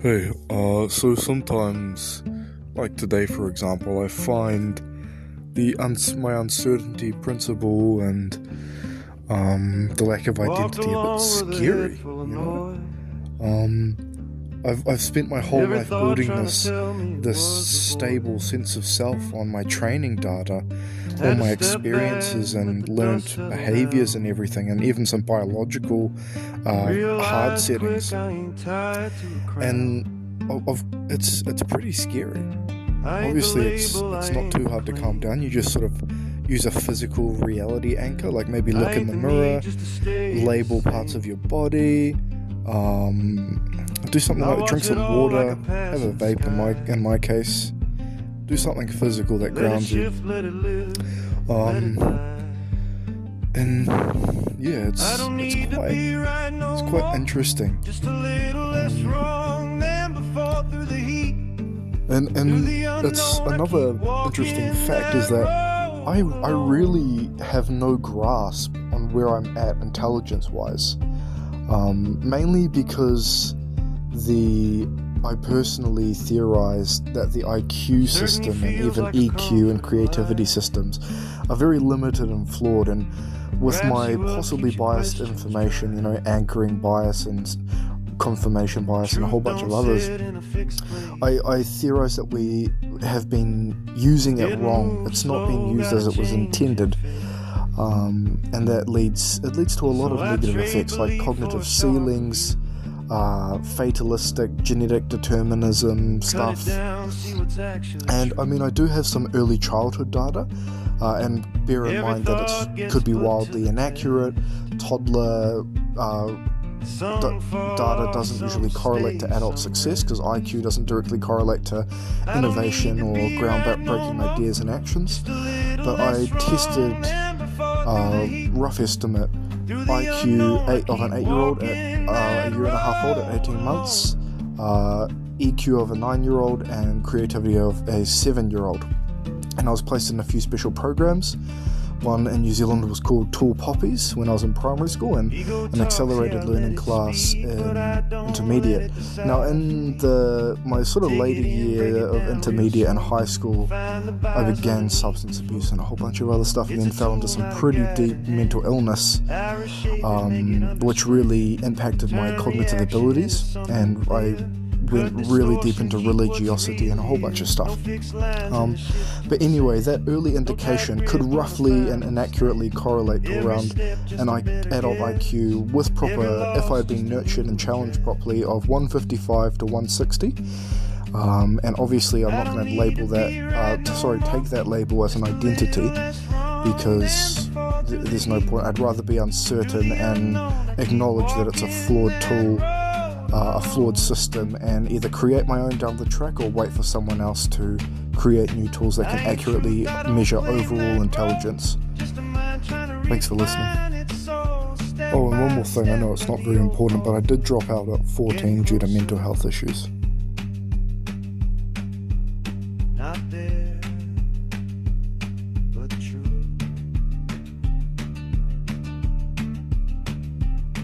So sometimes, like today, for example, I find my uncertainty principle and the lack of identity a bit scary. I've spent my whole life building this stable sense of self on my training data, all my experiences and learnt behaviors and everything, and even some biological hard settings. And it's pretty scary. Obviously, it's not too hard to calm down. You just sort of use a physical reality anchor, like maybe look in the mirror, label parts of your body. Do something like drink some water, have a vape in my case. Do something physical that grounds you. And yeah, it's quite interesting. And it's another interesting fact is that I really have no grasp on where I'm at intelligence-wise. Mainly because I personally theorized that the IQ system and even EQ and creativity systems are very limited and flawed, and with my possibly biased information, anchoring bias and confirmation bias and a whole bunch of others, I theorize that we have been using it wrong. It's not being used as it was intended. And that leads to a lot of negative effects like cognitive ceilings, fatalistic genetic determinism stuff. And I do have some early childhood data, and bear in mind that it could be wildly inaccurate. Toddler data doesn't usually correlate to adult success because IQ doesn't directly correlate to innovation or groundbreaking ideas and actions. But I tested rough estimate IQ of an 8-year-old at a year and a half old at 18 months, EQ of a 9-year-old, and creativity of a 7-year-old. And I was placed in a few special programs. One in New Zealand was called Tall Poppies when I was in primary school, and an accelerated learning class in intermediate. Now in my sort of later year of intermediate and high school, I began substance abuse and a whole bunch of other stuff, and then fell into some pretty deep mental illness, which really impacted my cognitive abilities, and I went really deep into religiosity and a whole bunch of stuff. But anyway, that early indication could roughly and inaccurately correlate to around an adult IQ with proper, if I had been nurtured and challenged properly, of 155 to 160. And obviously I'm not going to label that, take that label as an identity, because there's no point. I'd rather be uncertain and acknowledge that it's a flawed tool, a flawed system, and either create my own down the track or wait for someone else to create new tools that can accurately measure overall intelligence. Thanks for listening. Oh, and one more thing, I know it's not very important, but I did drop out at 14 due to mental health issues. Not there.